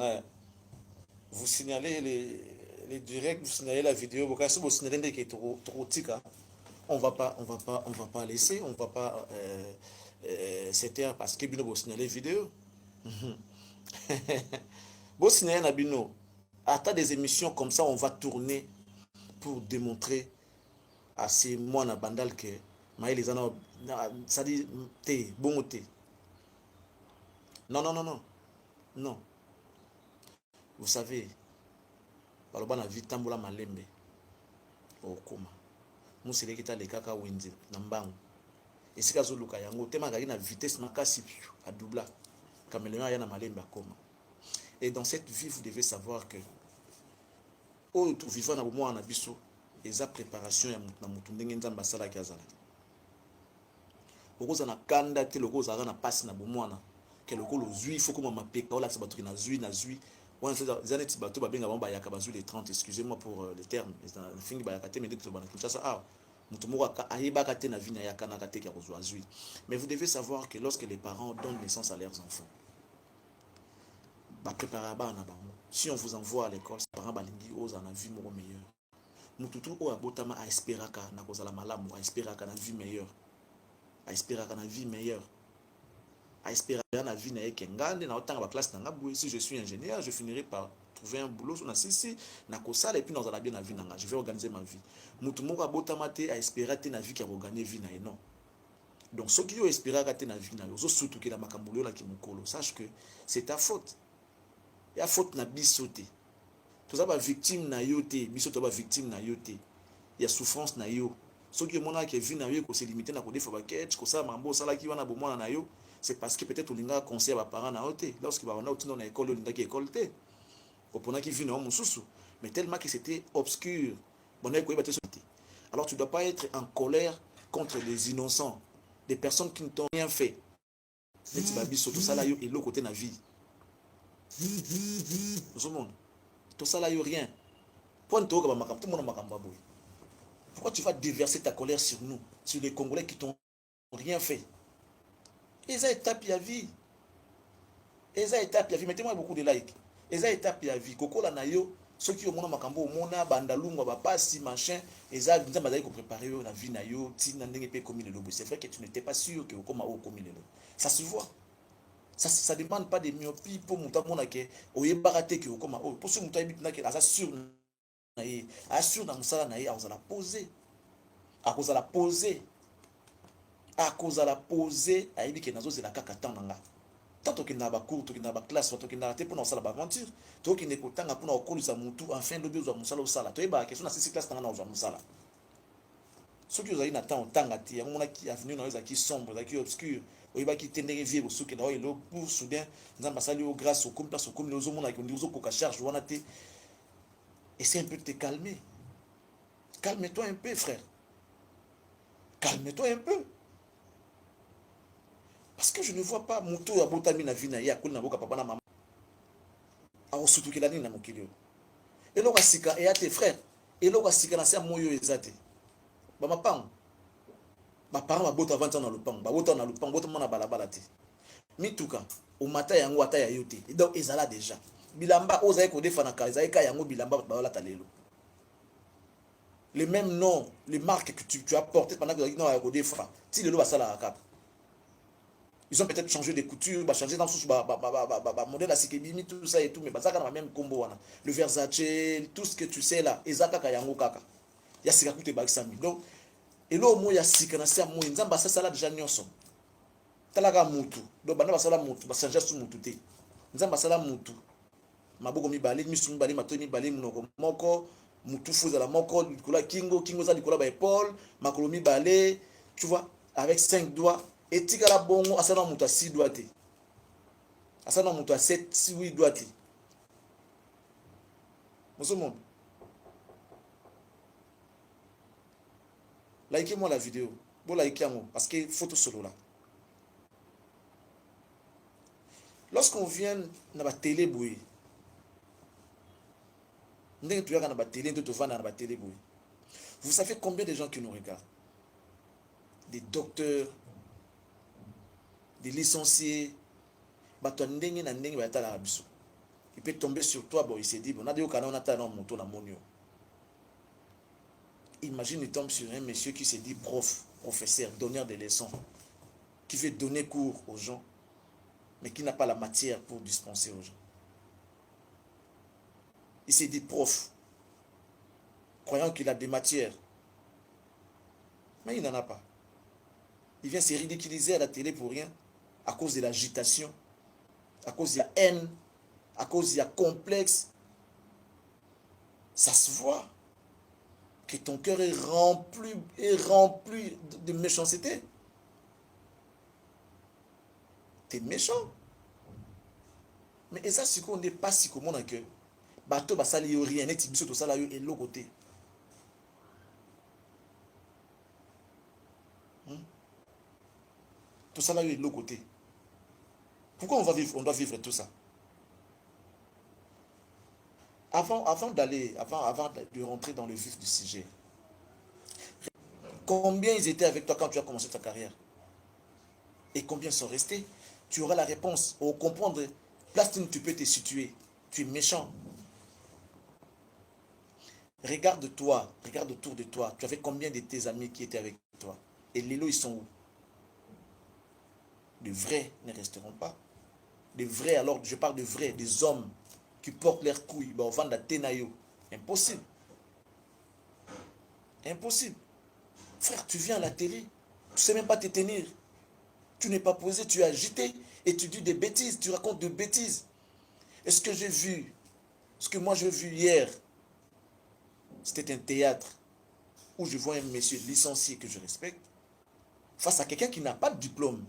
Ouais. Vous signalez les directs, vous signalez la vidéo, vous signalez que trop tika. On va pas laisser, on va pas c'était parce que bino vous signalez vidéo. Vous signalez na bino. À des émissions comme ça, on va tourner pour démontrer à ces mois na bandal que maï les ana ça dit té bon té. Non non non non. Non. Vous savez, baloba na vie tambola malembe okoma. Musele kita le kaka wenzi na mbangu. Esika zo luka yango tema kaki na vitesse makasi à doubla. Caméléon ya na malembe akoma. Et dans cette vie vous devez savoir que au tout vivant na bomo na biso eza préparation ya na mutu ndenge nzamba sala ki azala. Okoza na kanda te lokoza na passe na bomo na ke lokolo zui faut comme mapeka ola tsaba to na zui on fait des années bateau ba benga ba yaka bazui les 30 excusez-moi pour les termes mais fingi ba yakate mais dès que ba na ça ah mutu moko ayeba kate na vie na yakana kate ki kozwa zui. Mais vous devez savoir que lorsque les parents donnent naissance à leurs enfants ba préparer ba na bango. Si on vous envoie à l'école, les parents balingi oza na vie moko meilleure. Mututu o abotama a esperaka na kozala malamu, a esperaka na vie meilleure. A esperaka na vie meilleure. A esperaka na vie na ekengande na otanga ba classe na ngabwe. Si je suis ingénieur, je finirai par trouver un boulot sur na sisi na kosala et puis dans la bien na vie nanga. Je vais organiser ma vie. Mutu moko abotama te a esperate na vie ki a organiser vie na non. Donc ceux qui ont esperaka te na vie na yo, zo surtout ki la makambo yo la ki mukolo, sache que c'est ta faute. Il y a faute na biso te. Tout ça ba victime na yo te, biso to ba victime na yo te. Il y a souffrance na yo. Ceux qui mona que vie na yo ko se limiter na ko defa ba ketch, ko sa mambo sala ki wana bomona na yo, c'est parce que peut-être olinga conseil ba parents na yo te. Lorsque ba wana otindo na école olinga ki école te. Opona ki vie na mususu, mais tellement que c'était obscur. Bon ko ba te sauter. Alors tu dois pas être en colère contre les innocents, des personnes qui ne t'ont rien fait. Neti ba biso tout ça là yo et l'autre côté na vie. Tout le monde. Tout ça là, il n'y a rien. Pourquoi tu vas déverser ta colère sur nous, sur les Congolais qui t'ont rien fait? Ils ont étape à vie. Ils ont étape à vie. Mettez-moi beaucoup de likes. Ils ont étape à vie. Koko la nayo, ceux qui ont mon makambo, mona, bandalunga, bapasi, machin, ils ont préparé la vie nayo, tina ndenge pe komi le lobo. C'est vrai que tu n'étais pas sûr que koma o komi le lobo. Ça se voit. Ça ne demande pas de myopie pour monter mon aké. Oye baraté que comme oh pour ce monter bit naké assure naé assure dans ça naé à la poser à cause la poser à cause la poser à ibi que nazo c'est la kaka tanga tant que na ba cours to que na ba classe to que na te pour na sala ba aventure to que ne ko tanga pour na okolu za mutu enfin lobi zo musala osala to eba question na 6 classe tanga na zo musala ce que vous avez na temps tanga ti ya mona ki avenue na za ki sombre za ki obscur oyiba ki tendenge vie bosuki na oyo pour soudain nzamba sali o grâce au comme place au comme les hommes na ki ndizo ko ka charge wana te. Essaie un peu de te calmer. Calme-toi un peu frère. Calme-toi un peu. Parce que je ne vois pas muto ya botami na vie na ya kuli na boka papa na maman. A osutuki la nini na mokili. Elo ka sika e ya tes frères. Elo ka sika na sia moyo ezate. Ba mapango. Ba parents ba bota vanta na lupango, ba bota na lupango, bota mona balabala te. Mituka, o mata yango ata ya yote. Donc ezala déjà. Bilamba ozaye ko defana ka, ezaye ka yango bilamba ba wala talelo. Les mêmes noms, les marques que tu as portées pendant que non ya ko defana. Ti lelo basala akap. Ils ont peut-être changé des coutures, ba changer dans sous ba modèle à sikebimi tout ça et tout mais bazaka na même combo wana. Le Versace, tout ce que tu sais là, ezaka ka yango kaka. Ya sika kute ba 100 000. Donc et là, il y a six canaux, il y a ça déjà nyonso. Talaga mutu, donc bana basala mutu, basanja su mutu te. Nzamba basala mutu. Maboko mi bali, mi sumi bali, mato mi bali munoko moko, mutu fuza la moko, likola kingo za likola ba épaule, makolo mi bali, tu vois, avec 5 doigts. Et tika la bongo, asana mutu à 6 doigts te. Asana mutu à 7, 8 doigts te. Monsieur monde. Likez-moi la vidéo. Bon, likez-moi. Parce qu'il faut tout solo là. Lorsqu'on vient dans la télé, vous savez combien de gens qui nous regardent? Des docteurs, des licenciés. Il peut tomber sur toi, bon, il s'est dit, bon, on a un moto na monio. Imagine, il tombe sur un monsieur qui s'est dit prof, professeur, donneur de leçons, qui veut donner cours aux gens, mais qui n'a pas la matière pour dispenser aux gens. Il s'est dit prof, croyant qu'il a des matières, mais il n'en a pas. Il vient se ridiculiser à la télé pour rien, à cause de l'agitation, à cause de la haine, à cause de la complexe. Ça se voit que ton cœur est rempli de méchanceté. Tu es méchant. Mais ça, c'est qu'on n'est pas si commun que bateau basali yo rien, net biso to sala yo et l'autre côté. Tout ça là est de l'autre côté. Pourquoi on doit vivre tout ça? Avant de rentrer dans le vif du sujet, combien ils étaient avec toi quand tu as commencé ta carrière? Et combien sont restés? Tu auras la réponse. Pour comprendre, place où tu peux te situer. Tu es méchant. Regarde-toi, regarde autour de toi. Tu avais combien de tes amis qui étaient avec toi? Et les lots, ils sont où? Les vrais ne resteront pas. Les vrais, alors je parle de vrais, des hommes qui portent leurs couilles, ben, au vent de la Tenayo. Impossible. Impossible. Frère, tu viens à la télé, tu ne sais même pas te tenir. Tu n'es pas posé, tu es agité et tu dis des bêtises, tu racontes des bêtises. Est-ce que j'ai vu, ce que moi j'ai vu hier, c'était un théâtre où je vois un monsieur licencié que je respecte face à quelqu'un qui n'a pas de diplôme.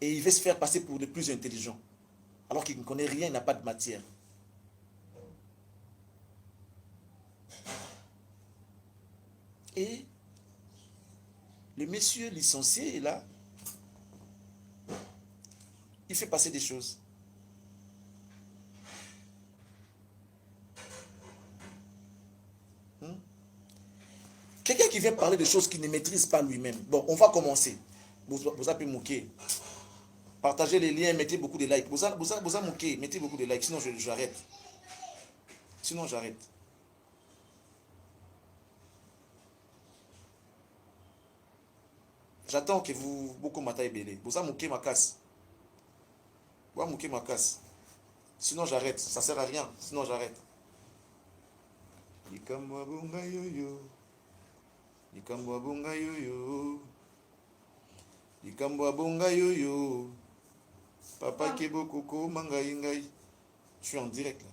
Et il veut se faire passer pour le plus intelligent, alors qu'il ne connaît rien, il n'a pas de matière. Et le monsieur licencié est là, il fait passer des choses. Quelqu'un qui vient parler de choses qu'il ne maîtrise pas lui-même. Bon, on va commencer. Vous avez mouqué. Partagez les liens, mettez beaucoup de likes. Vous avez mouqué, mettez beaucoup de likes, sinon j'arrête. Sinon j'arrête. J'attends que vous beaucoup m'attaquez belé. Vous avez mouqué ma casse. Vous avez mouqué ma casse. Sinon j'arrête. Ça ne sert à rien. Sinon j'arrête. Likambo abunga yoyo. Likambo abunga yoyo. Likambo abunga yoyo. Papa Kebo Koko Mangaï Ngaï. Je suis en direct là.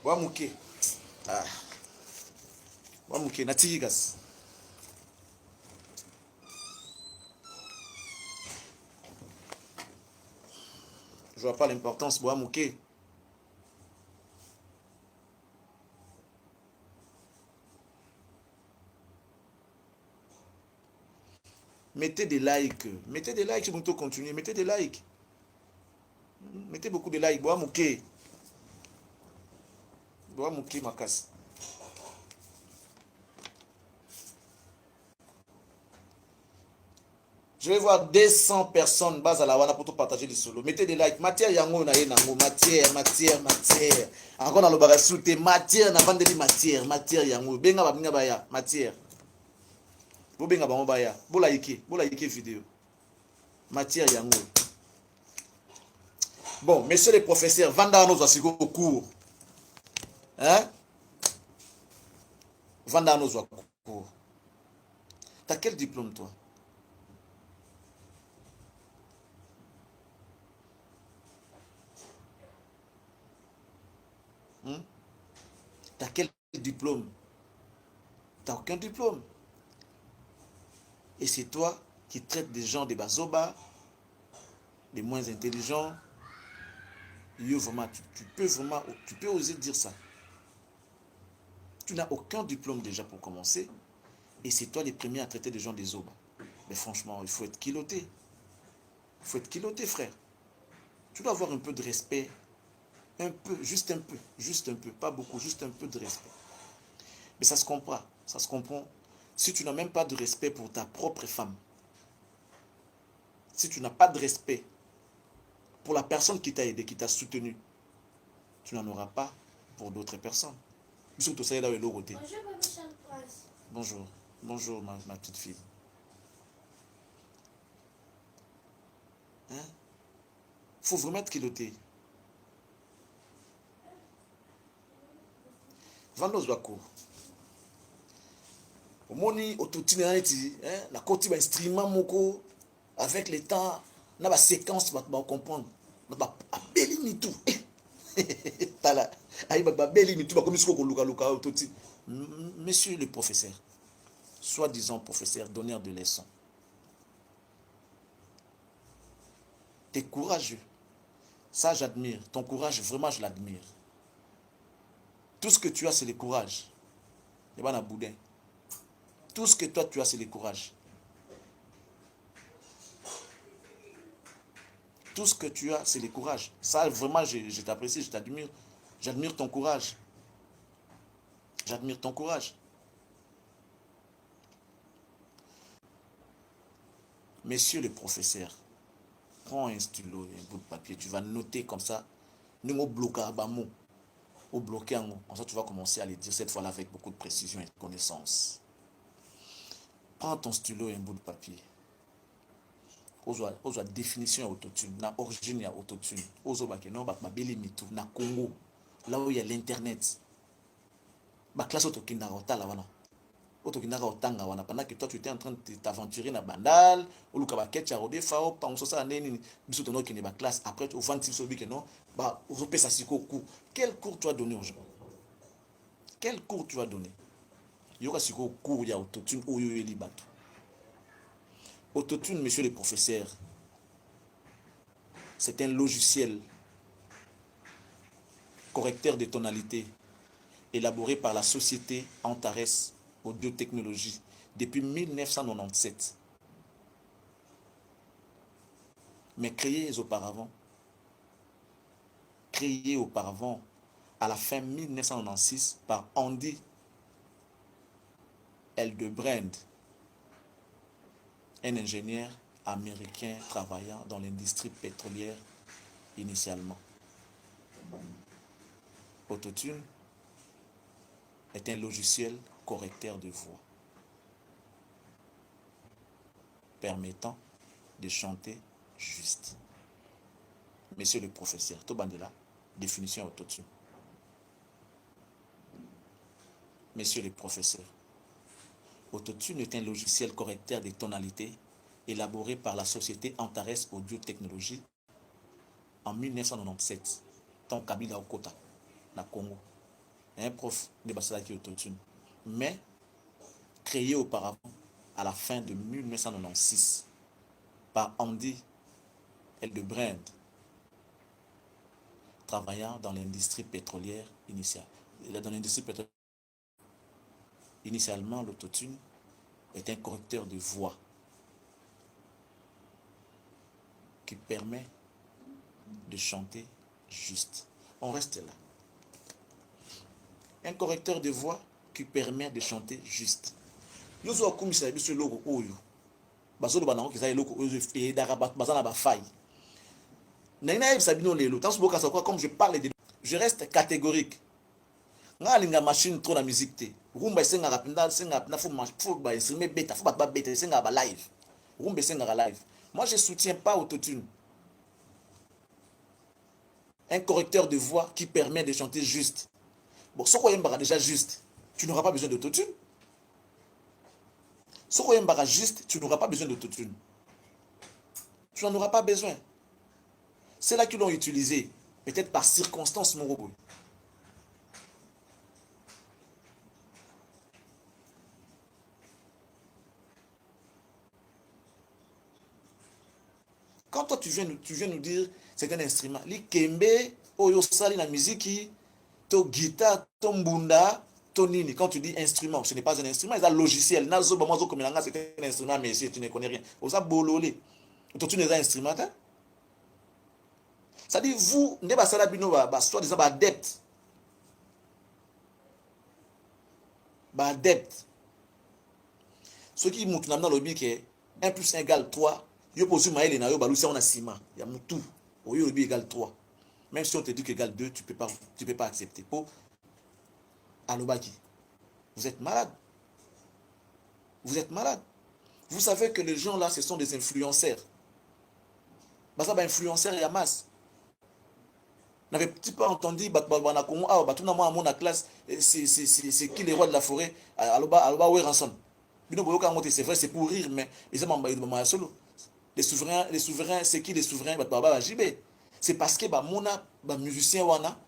Wamouké. Ah. Wamouké, Natigas. Je vois pas l'importance. Wamouké. Mettez des likes. Mettez des likes, je vais continuer. Mettez des likes. Mettez beaucoup de likes. Bois mouké. Bois mouké, ma casse. Je vais voir 200 personnes base à la wana pour tout partager les solos. Mettez des likes. Matière yango na yenango. Matière. Encore dans le barasouté. Matière na vendre matière. Matière yango. Benga babinga baya. Matière. Bobenga bango baya. Bola like vidéo. Matière yango. Bon, messieurs les professeurs, vanda nos asigo au cours. Hein? Vanda nos cours. T'as quel diplôme toi? T'as quel diplôme? T'as aucun diplôme. Et c'est toi qui traites des gens des bazoba, des moins intelligents. Vraiment, tu peux oser dire ça. Tu n'as aucun diplôme déjà pour commencer. Et c'est toi les premiers à traiter des gens des zoba. Mais franchement, il faut être culotté. Il faut être culotté, frère. Tu dois avoir un peu de respect. Un peu, juste un peu. Pas beaucoup, juste un peu de respect. Mais ça se comprend. Ça se comprend. Si tu n'as même pas de respect pour ta propre femme, si tu n'as pas de respect pour la personne qui t'a aidé, qui t'a soutenu, tu n'en auras pas pour d'autres personnes. Bonjour, bonjour ma petite fille. Hein? Faut vraiment être kiloté. Vandos Bako. Moni autotune la côté va instrument moko avec le temps na ba séquence va comprendre ba beli ni tout tala ay ba beli ni tout ba comme ce ko luka luka autotune. Monsieur le professeur, soi-disant professeur, donneur de leçons, t'es courageux, ça j'admire, ton courage vraiment je l'admire. Tout ce que tu as c'est le courage. Et ben boudin. Tout ce que toi tu as, c'est le courage. Tout ce que tu as, c'est le courage. Ça, vraiment, je t'apprécie, je t'admire. J'admire ton courage. J'admire ton courage. Monsieur le professeur, prends un stylo et un bout de papier. Tu vas noter comme ça. Nous bloquer à mot. Au bloquer un mot. Comme ça, tu vas commencer à les dire cette fois-là avec beaucoup de précision et de connaissance. Prends ton stylo et un bout de papier. Ozo définition autotune, na origine ya autotune. Ozo bakeno bakbeli mitu na Congo, là où il y a l'internet. Ba classe autokinda otala wana. Autokinda otanga wana pendant que toi tu étais en train de t'aventurer na bandal, ou luka ba ketcha rodé fao pa on sosa neni biso tono kine ba classe après au 26 sobi que non, ba ozo pesa siko cours. Quel cours tu as donné aux gens? Quel cours tu as donné? Yoka siko cours ya autotune oyo yeli bato. Autotune, monsieur le professeur, c'est un logiciel correcteur de tonalité élaboré par la société Antares Audio Technologies depuis 1997. Mais créé auparavant à la fin 1996 par Andy Hildebrand, un ingénieur américain travaillant dans l'industrie pétrolière initialement. Autotune est un logiciel correcteur de voix permettant de chanter juste. Monsieur le professeur, Tobandela, définition autotune. Monsieur le professeur, autotune est un logiciel correcteur des tonalités élaboré par la société Antares Audio Technologies en 1997. Ton Kabila Okota, na Congo. Un prof de Basalaki autotune. Mais créé auparavant à la fin de 1996 par Andy Hildebrand, travaillant dans l'industrie pétrolière initiale. Dans l'industrie pétrolière, initialement, l'autotune est un correcteur de voix qui permet de chanter juste. On reste là. Un correcteur de voix qui permet de chanter juste. Yozo akumisa biso logo oyo. Bazolo banango kiza logo oyo et darabat bazana ba faille. Naina sabino lelo. Tant que ça quoi comme je parle de je reste catégorique. Nga linga machine trop la musique té. Rumba senga rapinda senga na faut ba instrument beta faut ba beta senga ba live. Rumba senga live. Moi je soutiens pas autotune. Un correcteur de voix qui permet de chanter juste. Bon, ce qu'on aime déjà juste, tu n'auras pas besoin d'autotune. Ce qu'on aime juste, tu n'auras pas besoin d'autotune. Tu n'en auras pas besoin. C'est là qu'ils l'ont utilisé, peut-être par circonstance, mon robot. Quand toi tu viens nous dire c'est un instrument, li kembe, oyo sali la musique, to guitare, to mbunda, to nini. Quand tu dis instrument, ce n'est pas un instrument, c'est un logiciel. Nazo bamozo komelanga c'est un instrument, mais si tu ne connais rien, osa bololé. Toi tu n'es pas instrument, hein? Ça dit vous, ne ba sala bino ba soit disant ba adepte. Ba adepte. Ce qui montre dans le lobby que 1 plus 1 égale 3, Yo posu maele na yo balusi on a ciment. Il y a mutu. Oyo lobi égale 3. Même si on te dit qu'égale 2, tu peux pas accepter. Po alobaki. Vous êtes malade. Vous êtes malade. Vous savez que les gens là, ce sont des influenceurs. Bah ça, bah influenceurs et à masse. N'avez-tu pas entendu la classe, c'est qui les rois de la forêt? Aloba Weranson. C'est vrai, c'est pour rire, mais les souverains, c'est qui les souverains? C'est parce que les musiciens wana,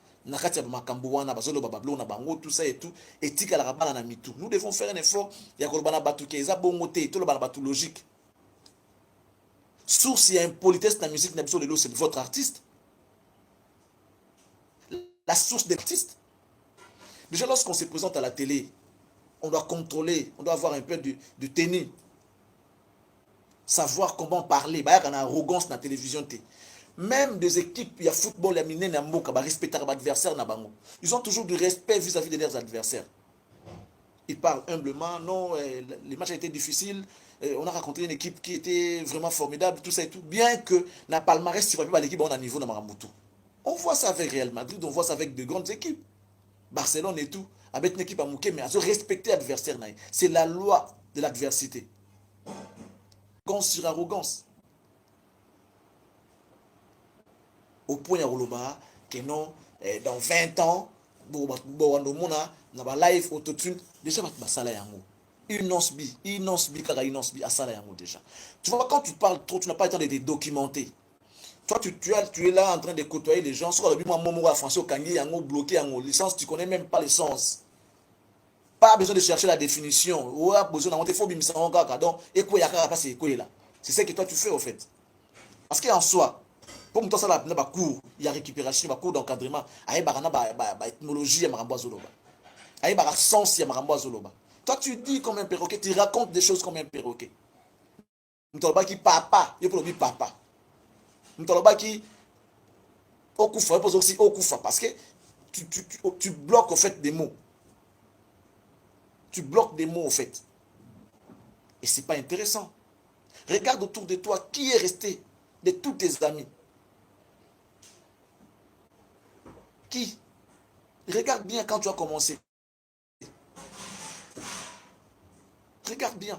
tout ça et tout, et nous devons faire un effort. Il y a logique. Source, il y a une politesse dans la musique, c'est votre artiste. La source des artistes. Déjà, lorsqu'on se présente à la télé, on doit contrôler, on doit avoir un peu de tenue. Savoir comment parler. Il y a une arrogance dans la télévision. Même des équipes, il y a football, il y a mine, il y a respecter l'adversaire. Ils ont toujours du respect vis-à-vis de leurs adversaires. Ils parlent humblement. Non, les matchs étaient difficiles. On a rencontré une équipe qui était vraiment formidable, tout ça et tout. Bien que, dans le palmarès, si l'équipe on a niveau dans Maramoutou. On voit ça avec Real Madrid, on voit ça avec de grandes équipes. Barcelone et tout. Avec une équipe à Mouké, mais à se respecter l'adversaire. C'est la loi de l'adversité. Arrogance sur arrogance. Au point à que non, dans 20 ans, dans live autotune, déjà, inonce bi, à ça déjà. Tu vois, quand tu parles trop, tu n'as pas le temps de te documenter. Toi, tu es là en train de côtoyer les gens. Sur le moment français, au Kangi, bloqué, en licence, tu ne connais même pas le sens. Pas besoin de chercher la définition. C'est ce que toi tu fais, au fait. Parce qu'en soi, pour moi, ça, il y a cours, il y a récupération, il y a cours d'encadrement, il y a éthnologie, il y a sens, il y a toi, tu dis comme un perroquet, tu racontes des choses comme un perroquet. Tu papa, il faut papa. Qui okufa, aussi okufa parce que tu bloques au fait des mots. Tu bloques des mots au fait. Et c'est pas intéressant. Regarde autour de toi qui est resté de tous tes amis. Qui? Regarde bien quand tu as commencé. Regarde bien.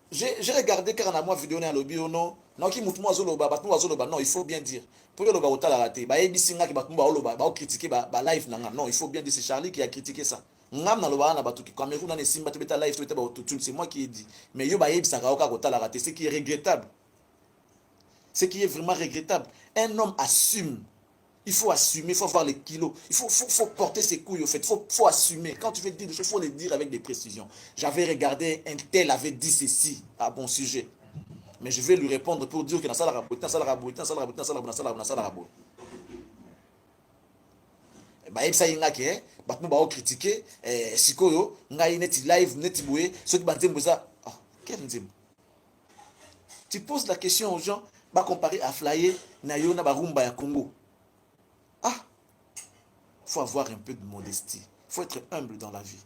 J'ai regardé car on a moi vidéo à lobby ou non. Non, qui moute moi zoloba, non, il faut bien dire. Pour le loba otala raté, ba ebi singa ki batumba oloba, ba critiquer ba live nanga. Non, il faut bien dire c'est Charlie qui a critiqué ça. Ngam na loba na batu ki Cameroun na ne simba te beta live te beta ba autotune, c'est moi qui ai dit. Mais yo ba ebi sanga oka otala raté, ce qui est regrettable. Ce qui est vraiment regrettable. Un homme assume. Il faut assumer, il faut avoir les kilos. Il faut porter ses couilles, au fait. Il faut assumer. Quand tu veux dire des choses, il faut les dire avec des précisions. J'avais regardé, un tel avait dit ceci à bon sujet. Mais je vais lui répondre pour dire que dans ça, critiquer sikoyo ngai neti live neti boye ceux qui banzembo ça. Quel nzembo? Tu poses la question aux gens, ba comparer à Flyer na yo na barumba ya Congo. Il faut avoir un peu de modestie. Il faut être humble dans la vie.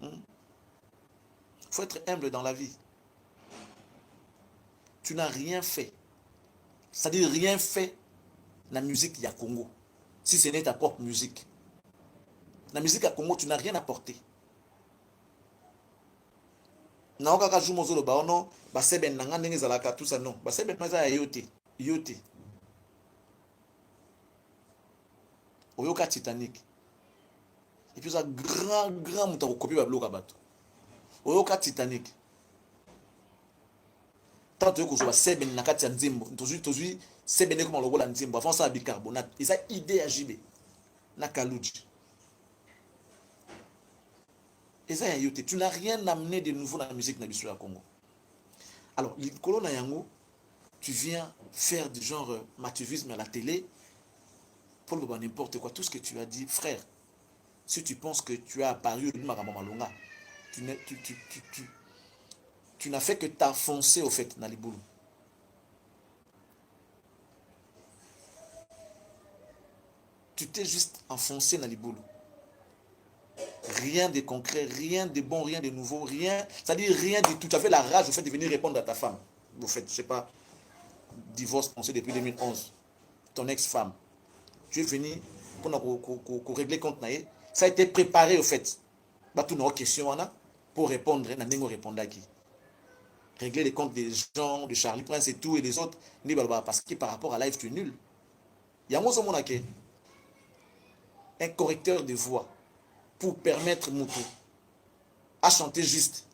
Il faut être humble dans la vie. Tu n'as rien fait. C'est-à-dire rien fait dans la musique ya Congo. Si ce n'est ta propre musique. Dans la musique à Congo, tu n'as rien apporté. Na okaka jumo zolo ba ono ba seben nanga ndenge zalaka tout ça non. Ba seben maza ya yote. Yote. Oyoka Titanic. Et puis ça grand mutako kopi ba bloka bato. Oyoka Titanic. Tant que je seben na kati ya nzembo, tozui seben comme logo la nzembo avant ça bicarbonate. Et ça idée à JB. Na Kaluji. Et ça yote, tu n'as rien amené de nouveau dans la musique na biso ya Congo. Alors, likolo na yango, tu viens faire du genre mathieuvisme à la télé. Pour le n'importe quoi, tout ce que tu as dit, frère, si tu penses que tu as apparu tu n'as fait que t'enfoncer au fait dans les boulots. Tu t'es juste enfoncé dans les boulots. Rien de concret, rien de bon, rien de nouveau, rien. C'est-à-dire rien du tout. Tu avais la rage au fait de venir répondre à ta femme. Au fait, je sais pas, divorce pensé depuis 2011. Ton ex-femme. Tu es venu pour régler compte. Ça a été préparé au fait. Bah, tout nos questions pour répondre. Répondre à qui? Régler les comptes des gens, de Charlie Prince et tout, et les autres. Parce que par rapport à live, tu es nul. Il y a un correcteur de voix pour permettre Moutou à chanter juste.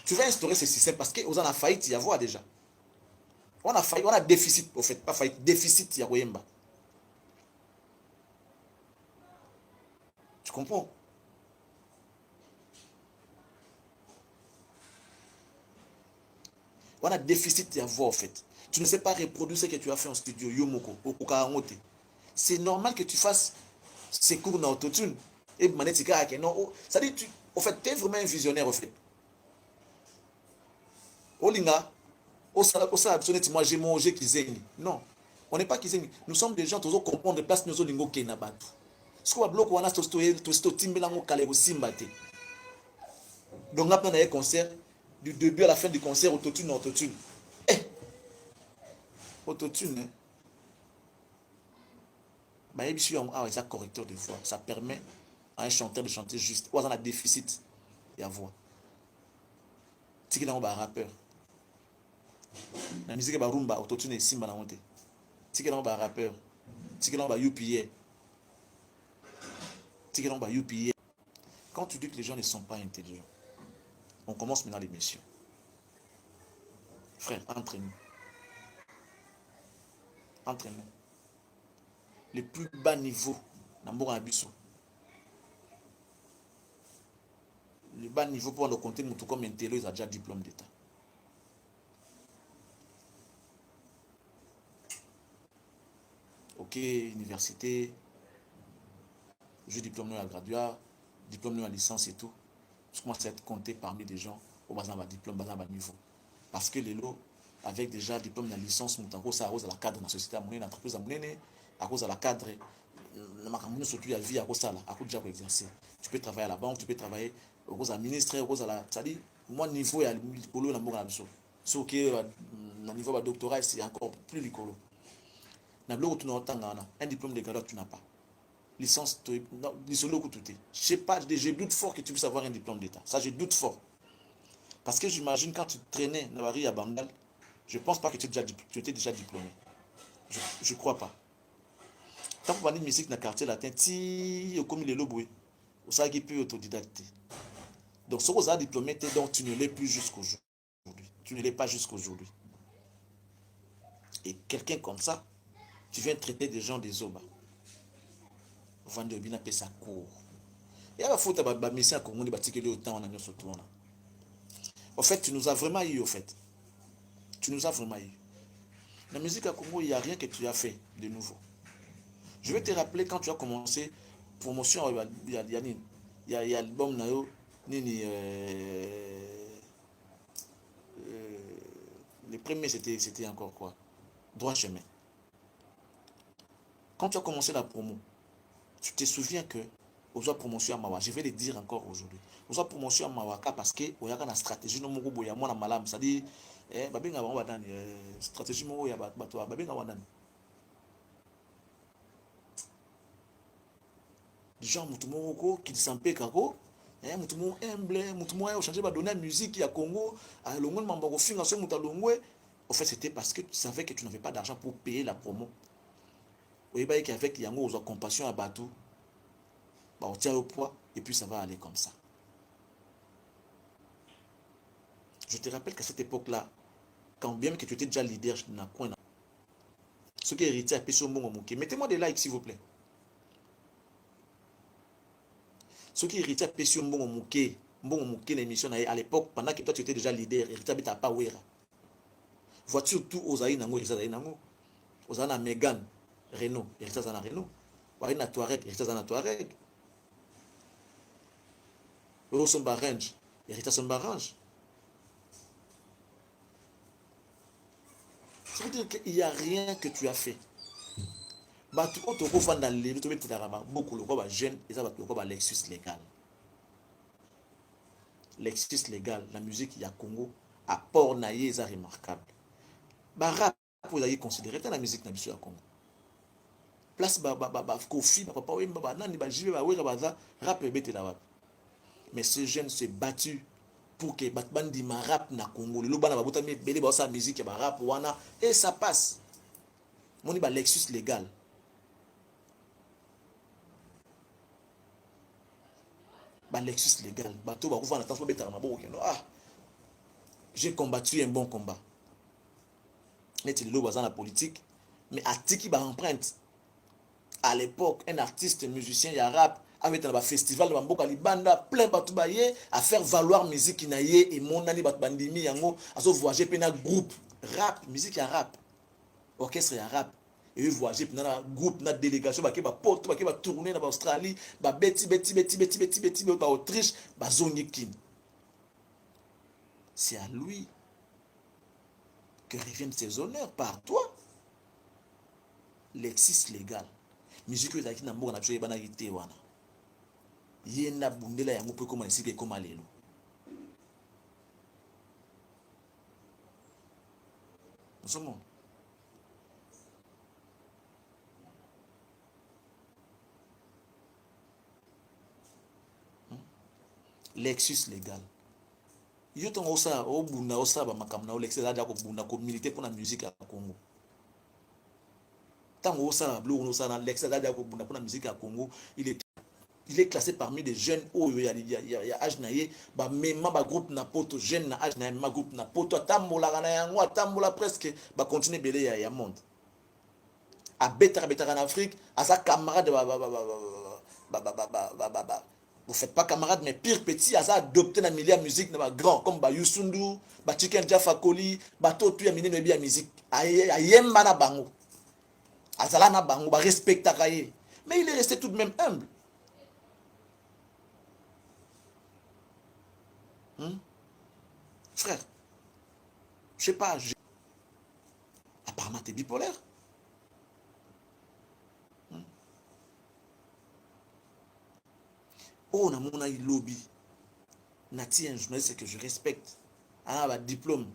Tu vas instaurer ce système parce qu'on a faillite, il y a voix déjà. On a failli, on a déficit, au fait, pas faillite, déficit, il y a Wemba. Tu comprends? On a déficit, il y a voix, au fait. Tu ne sais pas reproduire ce que tu as fait en studio, Yomoko, au Karangote. C'est normal que tu fasses ces cours dans l'autotune. Et Manetika, non, ça dit, au fait, tu es vraiment un visionnaire, au fait. Olinga, moi j'ai mangé Kizeni. Non, on n'est pas Kizeni. Nous sommes des gens qui comprendre place nous lingo kenabatu. Ce qu'on a bloqué, on a tosto timbelango kale simbate. Donc là, on a un concert du début à la fin du concert autotune. Eh, autotune. Hein. Bah, il y a un correcteur de voix. Ça permet à un chanteur de chanter juste. Ou à un déficit de la voix. C'est qu'il y a un rappeur. La musique est rumba, autotune et simba la montée. C'est qu'il y a un rappeur. C'est qu'il y a un UPA. C'est qu'il y a un UPA. Quand tu dis que les gens ne sont pas intelligents, on commence maintenant l'émission. Frère, entre nous. Entre nous. Le plus bas niveau, Nambour Abisso. Le bas niveau pour le compter, tout comme intello, il a déjà diplôme d'État. Ok, université, j'ai diplôme à graduat, diplôme à licence et tout. Je commence à être compté parmi des gens au bas de diplôme, bas de niveau. Parce que les lots, avec déjà diplôme à licence, ça arrose à la cadre dans la société, à mon entreprise, à cause de la cadre, surtout la vie à cause de la, à cause de exercer. Tu peux travailler à la banque, tu peux travailler au cause à ministre, au cause à la. C'est-à-dire, moi, niveau, il y a le dans mon abso. Sauf que, le niveau de doctorat, c'est encore plus licolo. Un diplôme de graduat, tu n'as pas. Licence, je sais pas, je doute fort que tu puisses avoir un diplôme d'État. Ça, je doute fort. Parce que j'imagine quand tu traînais dans la rue à Bandal, je ne pense pas que tu étais déjà diplômé. Je ne crois pas. Tant que tu as une musique dans le quartier latin, tu comme il est loboué. Ça qui peut autodidacte. Donc, ce que tu as diplômé, donc tu ne l'es plus jusqu'aujourd'hui. Tu ne l'es pas jusqu'aujourd'hui. Et quelqu'un comme ça, tu viens traiter des gens des Oba. Vendre bien appelle ça court. Et à la faute, bah, mission à Congo, bah, ticket au temps, on a surtout. En fait, tu nous as vraiment eu, au fait. Tu nous as vraiment eu. La musique à Congo, il n'y a rien que tu as fait de nouveau. Je vais te rappeler quand tu as commencé, promotion, il y a l'album Nayo, le premier c'était encore quoi? Droit chemin. Quand tu as commencé la promo, tu te souviens que aux promotion à Mawa, je vais le dire encore aujourd'hui. Aux promotion à Mawaka parce que il y a une stratégie no moko boya mona malam, c'est-à-dire babenga bango badani stratégie moko ya bato babenga wadani. Genre mutu moko qui s'empêche kako mutu moko humble, mutu moko changer ba donner la musique ya Congo à longo mamba ko finga so mutu longwe. En fait, c'était parce que tu savais que tu n'avais pas d'argent pour payer la promo. Oui, bah, qu'avec Yango, on a compassion à Batou, bah, on tient au poids et puis ça va aller comme ça. Je te rappelle qu'à cette époque-là, quand bien que tu étais déjà leader dans le coin, ce qui est hérité à Pession Bongo Mouké, mettez-moi des likes s'il vous plaît. Ce qui est hérité à Pession Bongo Mouké, l'émission à l'époque, pendant que toi tu étais déjà leader, hérité à Pawera. Voiture tout aux Aïe Nango, hérité Nango. Aux Aïe Megan, Renault, hérité à Renault. Aïe na Touareg, hérité à Touareg. Somba Range, hérité à Somba Range. Ça veut dire qu'il n'y a rien que tu as fait. bato oyo tokofanda lelo tobetelaka beaucoup lokola bajeune eza bato lokola balexus légal. Lexus légal la musique ya Congo apport na ye eza remarquable. Barap ezali considéré te na musique na biso ya Congo. Place Kofi papa wemba banani bajibe bawera baza rap ebetela wapi. Mais ce jeune s'est battu pour que bandi ma rap na Congo. Le bana babotami belé ba sa musique ba rap wana et ça passe. Moni ba Lexus légal. Ba Lexus légal. Bato ba kufana tanso betala maboko keno. Ah. J'ai combattu un bon combat. Mais il lo baza na politique mais atiki ba empreinte. À l'époque, un artiste musicien ya rap avait un festival de Bamboka Libanda plein batou baye à faire valoir musique na ye et mon ani bat bandimi yango aso voyager pena groupe rap musique ya rap orchestre ya rap et voyager pena groupe na délégation ba ke ba porte ba ke ba tourner na Australie ba beti ba Autriche ba zongi kin. C'est à lui que reviennent ces honneurs par toi. Lexus légal. Musique ezalaki na mboka na biso ebanaki te wana ye na bundela yango mpo ekoma na esika ekoma lelo. Ozomona Lexus légal yo ntongo osala obunda osala bamakambo na yo Lexus ezalaki kobunda komilite mpona musique ya Congo. Tango osala bleu on osala Lexus ezalaki kobunda mpona musique ya Congo. Il est classé parmi des jeunes où il y a âge naïe, bah même ma groupe na poto jeune na âge naïe ma groupe na poto tambola kana yango tambola presque bah continuer belé ya monde. A beta en Afrique, à sa camarade vous faites pas camarade mais pire petit à ça adopter na milieu musique na grand comme ba Youssou ba Chicken Jaffa Koli ba to tu ya minene bien musique ayemba na bango azala na bango ba respecta kaye mais il est resté tout de même humble. Frère, je sais pas, apparemment tu es bipolaire. Oh, na mona lobby. Nati un journaliste que je respecte. Ah, bah, diplôme.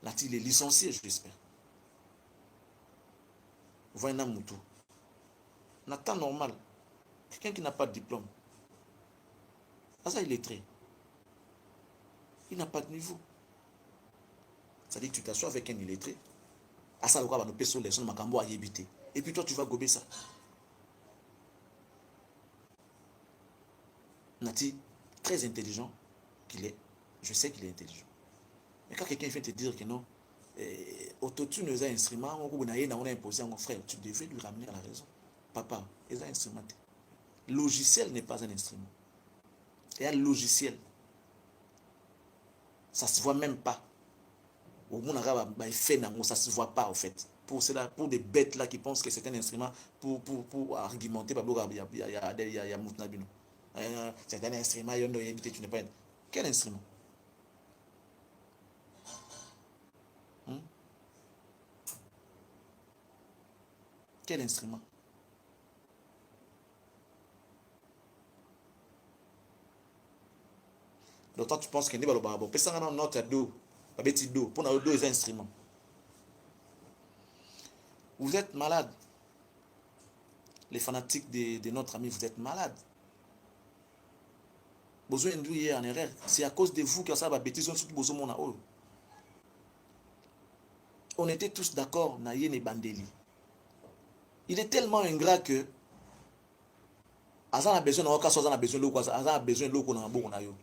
Nati il est licencié, je l'espère. Vous voyez un moutou. Nathan normal. Quelqu'un qui n'a pas de diplôme. Ça, il est lettré. Il n'a pas de niveau. C'est-à-dire que tu t'assois avec un illettré. À ça, le quoi va nous payer sur les sons de Makambo à Yébité. Et puis toi, tu vas gober ça. Nati, très intelligent qu'il est. Je sais qu'il est intelligent. Mais quand quelqu'un vient te dire que non, autotune est un instrument, on a imposé à mon frère, tu devais lui ramener à la raison. Papa, c'est un instrument. Logiciel n'est pas un instrument. Et un logiciel, ça ne se voit même pas. Au monde arabe, ça ne se voit pas en fait. Pour cela, pour des bêtes là qui pensent que c'est un instrument pour argumenter, il y a Moutnabino. C'est un instrument, tu n'es pas un... Quel instrument? Quel instrument? Donc toi tu penses qu'il y a des note à dos, pour nos deux instruments. Vous êtes malade. Les fanatiques de notre ami, vous êtes malades. Besoin de hier en erreur. C'est à cause de vous que ça va bêtise surtout besoin mon aol. On était tous d'accord na yene bandeli. Il est tellement ingrat que Azan a besoin de Azan a besoin de l'eau, Azan a besoin de l'eau qu'on a bon na yo.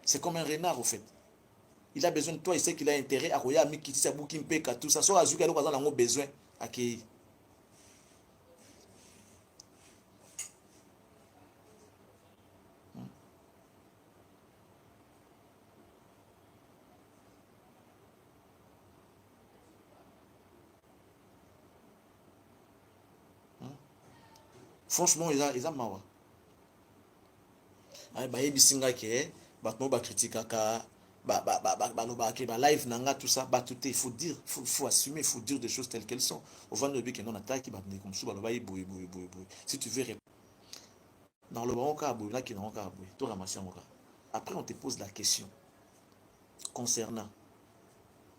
C'est comme un renard au fait. Il a besoin de toi, il sait qu'il a intérêt à Roya Miki Sabuki Mpeka tout ça. Soit Azuka l'eau Azan a besoin à qui. Franchement, ils ont mawa. Bah, il bisinga ke, batmo ba critique ka live nanga tout ça tout il faut dire faut assumer, il faut dire des choses telles qu'elles sont au vent de qui non attaque qui comme ça si tu veux dans le bon cas là qui n'ont cas tout ramasser mon cas. Après on te pose la question concernant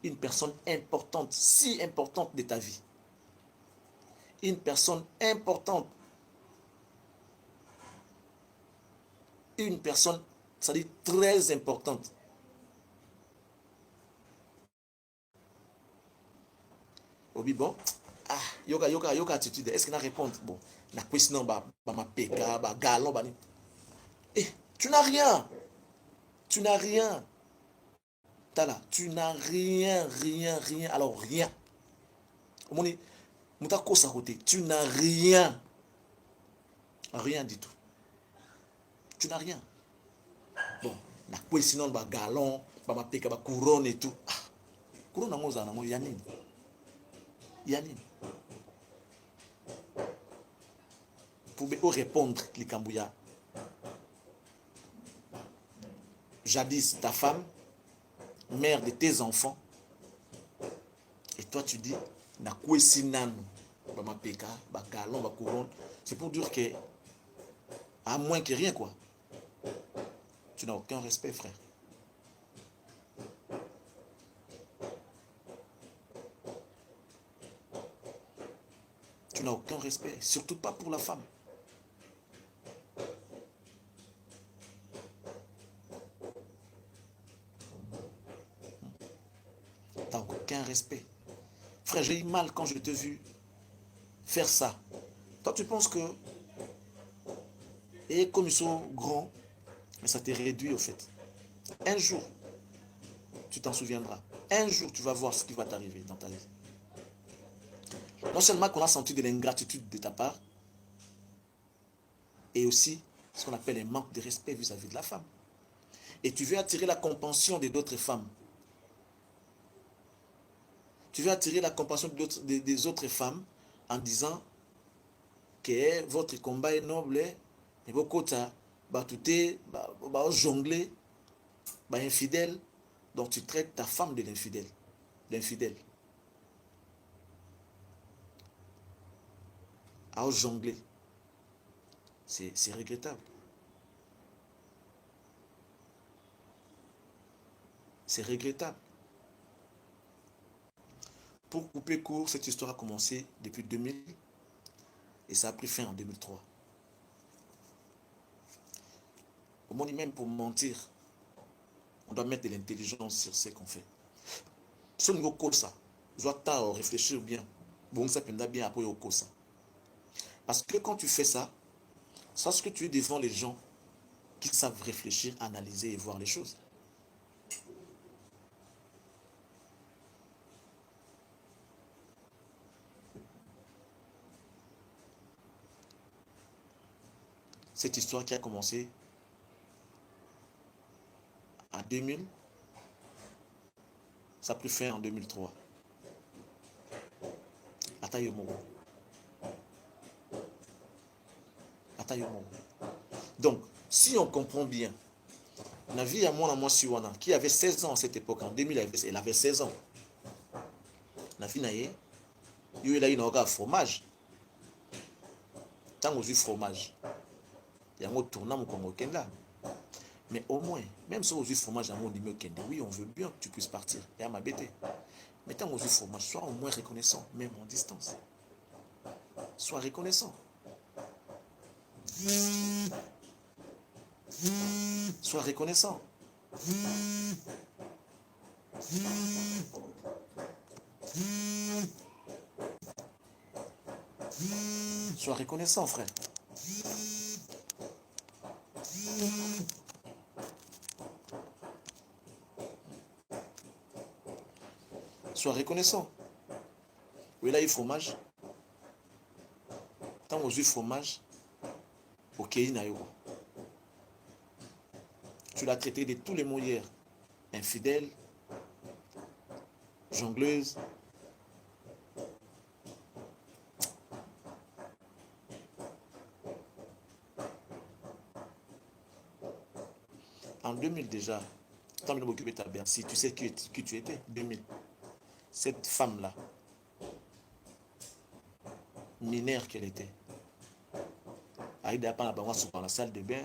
une personne importante, si importante de ta vie, une personne importante, une personne, ça dit très importante. Obi bon, yoka attitude. Est-ce qu'il a répondu bon, la question ma peka, galon bani. Eh, tu n'as rien. Tu n'as rien. Tala, tu n'as rien. Alors rien. Moni, muta kosa côté, tu n'as rien. Rien du tout. Tu n'as rien. Bon, la question ba galon, ma peka, ba couronne et tout. Ah, couronne nangoza nango yanini. Yanine. Pour répondre, Likambouya. Jadis, ta femme, mère de tes enfants, et toi tu dis, na kwesi nanu, ba ma peka, ba galon, ba couronne. C'est pour dire que, à moins que rien, quoi. Tu n'as aucun respect, frère. Tu n'as aucun respect, surtout pas pour la femme. Tu n'as aucun respect. Frère, j'ai eu mal quand je t'ai vu faire ça. Toi, tu penses que, et comme ils sont grands, mais ça t'est réduit au fait. Un jour, tu t'en souviendras. Un jour, tu vas voir ce qui va t'arriver dans ta vie. Non seulement qu'on a senti de l'ingratitude de ta part, et aussi ce qu'on appelle un manque de respect vis-à-vis de la femme. Et tu veux attirer la compassion de d'autres femmes. Tu veux attirer la compassion des autres femmes en disant que votre combat est noble, mais beaucoup de jongler, infidèle. Donc tu traites ta femme de l'infidèle. À jongler. C'est regrettable. C'est regrettable. Pour couper court, cette histoire a commencé depuis 2000 et ça a pris fin en 2003. Au monde, même pour mentir, on doit mettre de l'intelligence sur ce qu'on fait. Si on veut ça, on doit réfléchir bien. Bon, ça peut bien après au ça. Parce que quand tu fais ça, sache que tu es devant les gens qui savent réfléchir, analyser et voir les choses. Cette histoire qui a commencé en 2000, ça a pris fin en 2003. Donc, si on comprend bien, la vie à moi Siwana, qui avait 16 ans à cette époque, en 2000, elle avait 16 ans. La fille n'a eu un fromage. Tant que fromage, il y a un tournant au Congo. Mais au moins, même si on a fromage à mon numéro, oui, on veut bien que tu puisses partir. Et à ma bête. Mais tant qu'on a fromage, sois au moins reconnaissant, même en distance. Sois reconnaissant. Sois reconnaissant. Sois reconnaissant, frère. Sois reconnaissant. Oui, là, il y a fromage. Tant qu'on a fromage, ok, tu l'as traité de tous les mots hier. Infidèle, jongleuse. En 2000 déjà, Tant que tu étais à Bercy, tu sais qui tu étais, 2000. Cette femme-là, mineure qu'elle était, Aïda pas dans la salle de bain,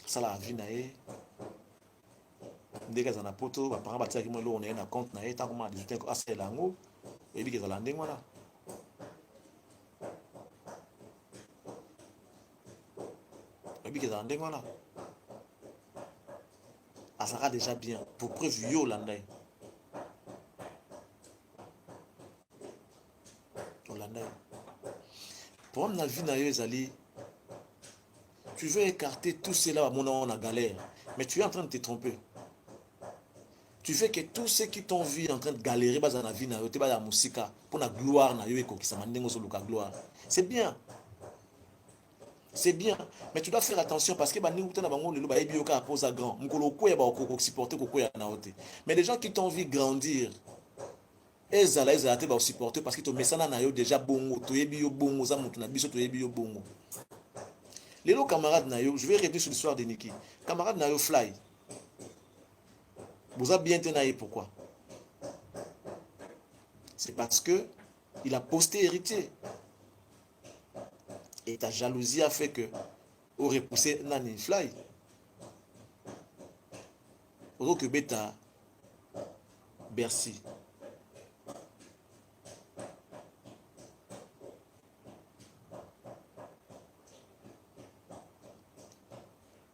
ça la vie naé, dès qu'elle a un poteau, par exemple, on est un compte naé, tant qu'on a des outils assez lango, et puis qu'elle a landé, voilà. Et puis qu'elle a landé, voilà. Ah, ça sera déjà bien. Pour preuve, yo landais. Landais. Pour la vie naé, Zali, tu veux écarter tout cela à mon nom en galère, mais tu es en train de te tromper. Tu veux que tous ceux qui t'ont vu en train de galérer dans la vie, la musique, pour la gloire, gloire. C'est bien. C'est bien. Mais tu dois faire attention parce que mais les gens qui t'ont vu grandir, ils allaient supporter parce que tu mets déjà bongo, tu es bio bongo, bongo. Les camarades nayo, je vais revenir sur l'histoire de Niki. Camarade nayo fly. Vous avez bien tenu pourquoi? C'est parce que il a posté héritier. Et ta jalousie a fait que au repoussé Nani Fly. Au que bêta Bercy.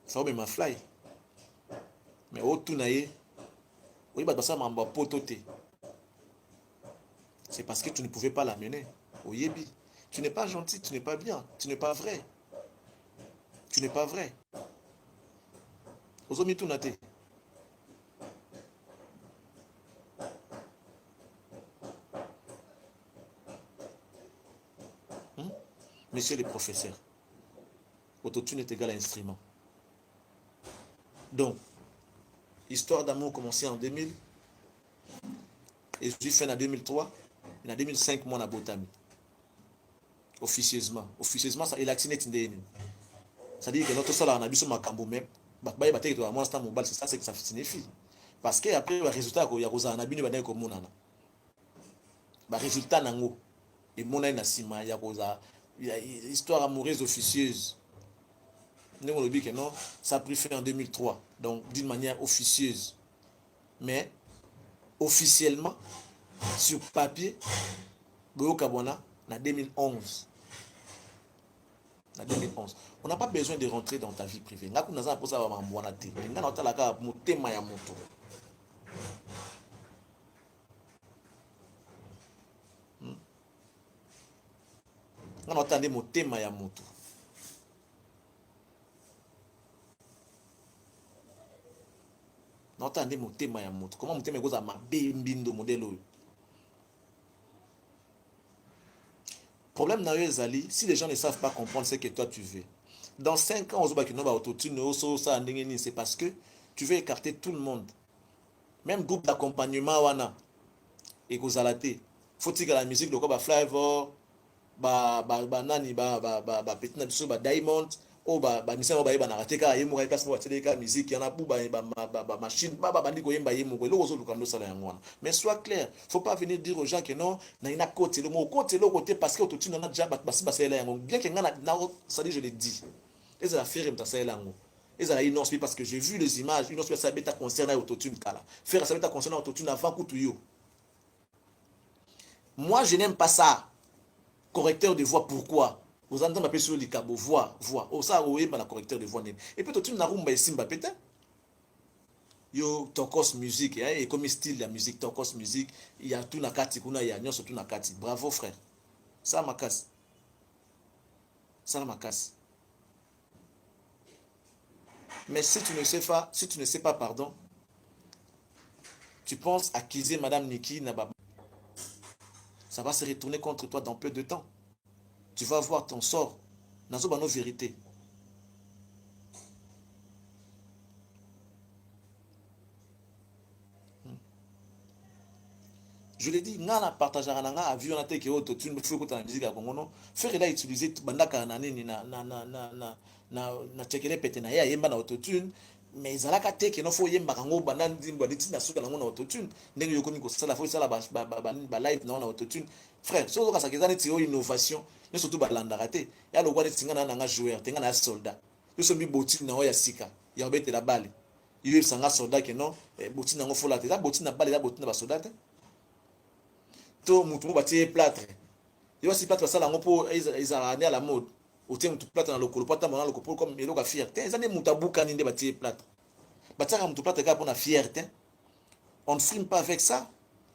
Ça va ma fly. Mais au tout naïe, oui, bah ça m'a pototé. C'est parce que tu ne pouvais pas l'amener au Yébi. Tu n'es pas gentil, tu n'es pas bien, tu n'es pas vrai. Tu n'es pas vrai. Ozomi tout naté. Monsieur le professeur, autotune est égal à instrument. Donc, Histoire d'amour commençait en 2000, et je suis fait en 2003, et en 2005, moi, on a Botami. Officieusement. Officieusement, ça, il a actionné Tindéni. Ça dit que notre salle en a vu sur ma cambo même. C'est ça, c'est que ça signifie. Parce qu'après, le résultat, il y a un abus de comme mon ana. Le résultat, nango. Et mon ana sima, il y a une histoire amoureuse officieuse. Nous, on dit que non, ça a pris fin en 2003. Donc, d'une manière officieuse. Mais, officiellement, sur papier, Goyo Kabona, en 2011. En 2011. On n'a pas besoin de rentrer dans ta vie privée. Nga kuna za posa ba mwana te. Nga na otala ka motema ya moto. Nga na otande motema ya moto. Na otande motema ya moto. Comment motema goza mabe mbindo modelo. Problème na yo ezali, si les gens ne savent pas comprendre ce que toi tu veux. Dans 5 ans, c'est parce que tu veux écarter tout le monde. Même groupe d'accompagnement, wana, et Kozalate. Faut-il que la musique, le ba Flavor, nani, Diamond, oh, misa ba narateka, yemo, place pour la musique, y en a pour machine, bandiko yemba yemo, le ozo lukando sala yangwana. Mais sois clair, faut pas venir dire aux gens que non, na ina côté, le mot côté, le côté, parce que tu n'en as déjà basi la yangon. Bien que ça dit, je l'ai dit. Et ça fait ça yangon. Et ça une inspire parce que j'ai vu les images, une inspire ça bêta concernant autotune kala. Faire ça bêta concernant autotune avant Kutuyo. Moi, je n'aime pas ça. Correcteur de voix, pourquoi? Vous entendez ma sur le cabo, voix. Oh, ça, oui, la correcteur de voix. Et puis, tu n'as pas simba peut-être. Yo, tokos musique, et comme style la musique, tokos musique, il y a tout na kati, il y a tout na kati. Bravo, frère. Ça m'a casse. Ça m'a casse. Mais si tu ne sais pas, pardon, tu penses accuser Madame Niki Nababa. Ça va se retourner contre toi dans peu de temps. Tu vas voir ton sort. Dans nos vérités. Je l'ai dit, nga na partage à avion na te ke auto tu ne fais la musique à Congo. Faire là utiliser bandaka na nini na chekele pete na ya yemba na autotune. mais ezalaka te ke no fo yembaka ngo banda ndimba ntina suka nango na autotune ndenge yokomi kosala fo sala ba live na autotune frère so ka sakeza neti o innovation ne surtout balandaka te ya lokwa neti ngana nanga joueur tenga na soldat yo so mi boti na o ya sika ya obete la balle yo sanga soldat ke non boti nango fola te la boti na balle la boti na ba soldat te to mutu ba tie plâtre yo si plâtre sala ngo po ezala ne à la mode otie mutu plâtre na lokolo pata mona lokolo comme eloka fierté ezane mutu abuka ninde ba tie plâtre batiaka mutu plâtre kaka mpona fierté on ne frime pas avec ça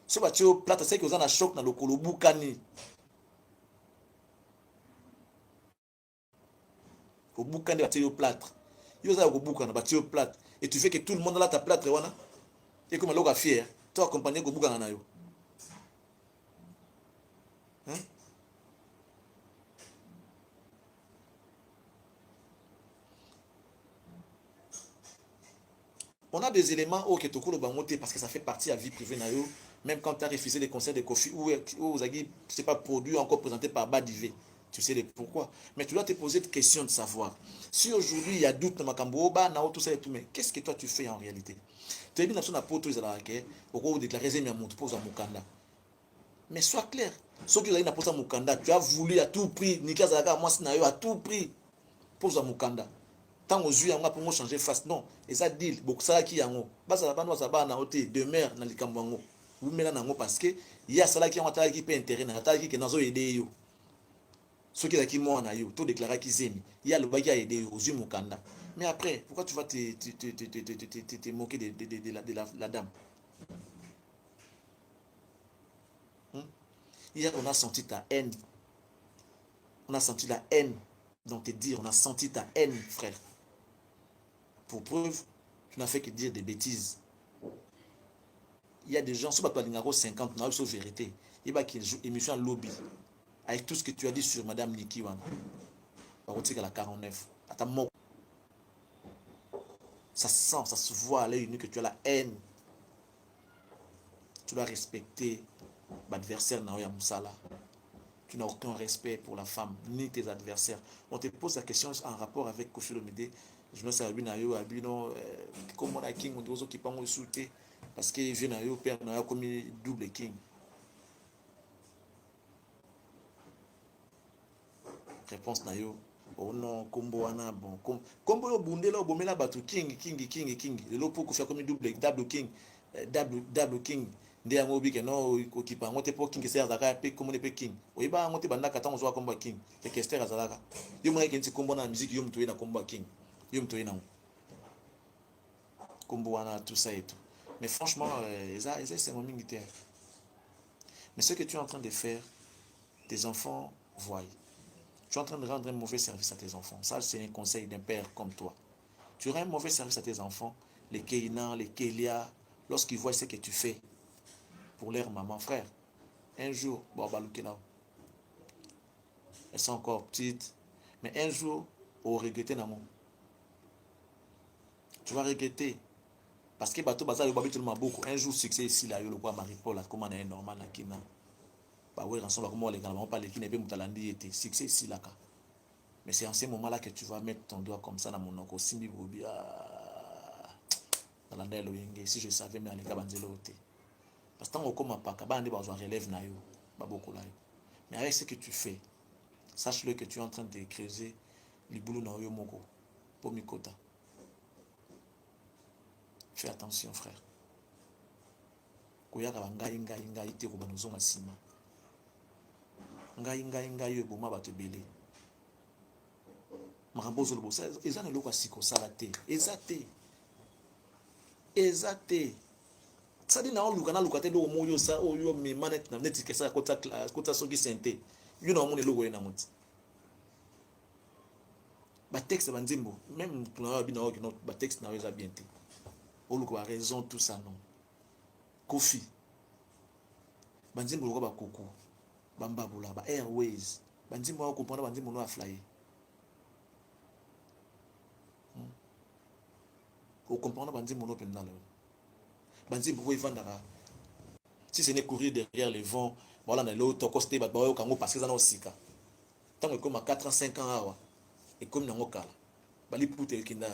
so batie o plâtre seki oza na choc na lokolo obukani obukani batie yo plâtre yo oza ya kobukana batie yo plâtre et tu fais que tout le monde alata plâtre wana ekoma eloka fier to accompagné kobukana na yo On a des éléments au Ketokolo Bamoté parce que ça fait partie de la vie privée. Même quand tu as refusé les conseils de Kofi ou vous avez c'est pas produit encore présenté par Badivé. Tu sais pourquoi. Mais tu dois te poser des questions de savoir. Si aujourd'hui il y a doute dans Makambo, tout ça et tout, mais qu'est-ce que toi tu fais en réalité? Tu es bien dans la poto, pourquoi vous déclarez pose à Mukanda. Mais sois clair. Sauf que tu as une pose à Mukanda, tu as voulu à tout prix, Nika Zalaka, moi à tout prix, pose à Mukanda. Tant aux yeux, on va changer face. Non, et ça dit, beaucoup ça qui yango. Basa la ça va na hôtel de mer na likambango. Vous mettez nango parce que il y a ça qui ont attaqué qui peut intérêt na attaqué qui nazo aider yo. Ceux qui moi na yo, tout déclarer qui zemi. Il y a le bagage à aider aux yeux Mukanda. Mais après, pourquoi tu vas te moquer de la dame? Hier, on a senti ta haine. On a senti la haine dans tes dires. On a senti ta haine, frère. Pour preuve, tu n'as fait que dire des bêtises. Il y a des gens, sur Balinaro 50, on a eu sur vérité. Il y a une émission lobby. Avec tout ce que tu as dit sur Madame Niki Wan. À la 49. À ta mort. Ça sent, ça se voit à l'œil nu que tu as la haine. Tu dois respecter l'adversaire Naoya Moussala. Tu n'as aucun respect pour la femme, ni tes adversaires. On te pose la question en rapport avec Kofi Olomide. Je me suis dit, comment on a king, on doit qui pas insulter parce que je n'ai pas père n'a commis double king. Réponse nayo. Oh non, combo ana bon. Combo yo bundela o bomela batu king. Le lopo ko faire comme double king. Double king. Nde yango bi ke no okipa ngote po king ser zaka pe comme ne pe king. Oyiba ngote banda kata on zo komba king. Te kester azalaka. Yo mwa kenti combo na musique yo mtoye na komba king. Yo mtoye na combo ana tout ça et tout. Mais franchement, c'est mon militaire. Mais ce que tu es en train de faire, tes enfants voient. Tu es en train de rendre un mauvais service à tes enfants. Ça, c'est un conseil d'un père comme toi. Tu rends un mauvais service à tes enfants, les Keinan, les Kélia, lorsqu'ils voient ce que tu fais pour leur maman, frère. Un jour, elles sont encore petites, mais un jour, on va regretter l'amour. Tu vas regretter. Parce que bateau bazar yo tout beaucoup un jour succès ici là yo le quoi Marie-Paul comment on est normal na kina ba ouais ensemble comment les gars pas les qui n'est pas mutalandi était succès ici là mais c'est en ce moment là que tu vas mettre ton doigt comme ça dans mon onko simbi bobi dans la ndelo yenge si je savais mais les gars banzelo oté parce que tant qu'on pas kabande ba zo relève na yo ba beaucoup là mais avec ce que tu fais sache-le que tu es en train de creuser les boulot na yo moko pour mikota. Fais attention, frère. Koyaka ngai te ko banozonga sima. Ngai yo boma bato belé. Makambo zo lobosa eza na lokwa siko sala te. Ezate. Sadi na oluka na lukate do moyo sa oyo me manet na net ke sa kota soki sente. Yo na mone logo na moti. Ba texte banzimbo même na bina o ki ba texte na eza bien te. On a raison tout ça non. Kofi. Banzimbo lokoba koko. Bambabula ba Airways. Banzimbo wa comprendre banzimbo no a flyer. Vous comprenez banzimbo no pendant là. Banzimbo ko ivandara. Si ce n'est courir derrière les vents, voilà na l'autre costé ba yo kango parce que ça na osika. Tant que comme à 4 ans 5 ans awa et comme na ngokala. Bali puter kinda.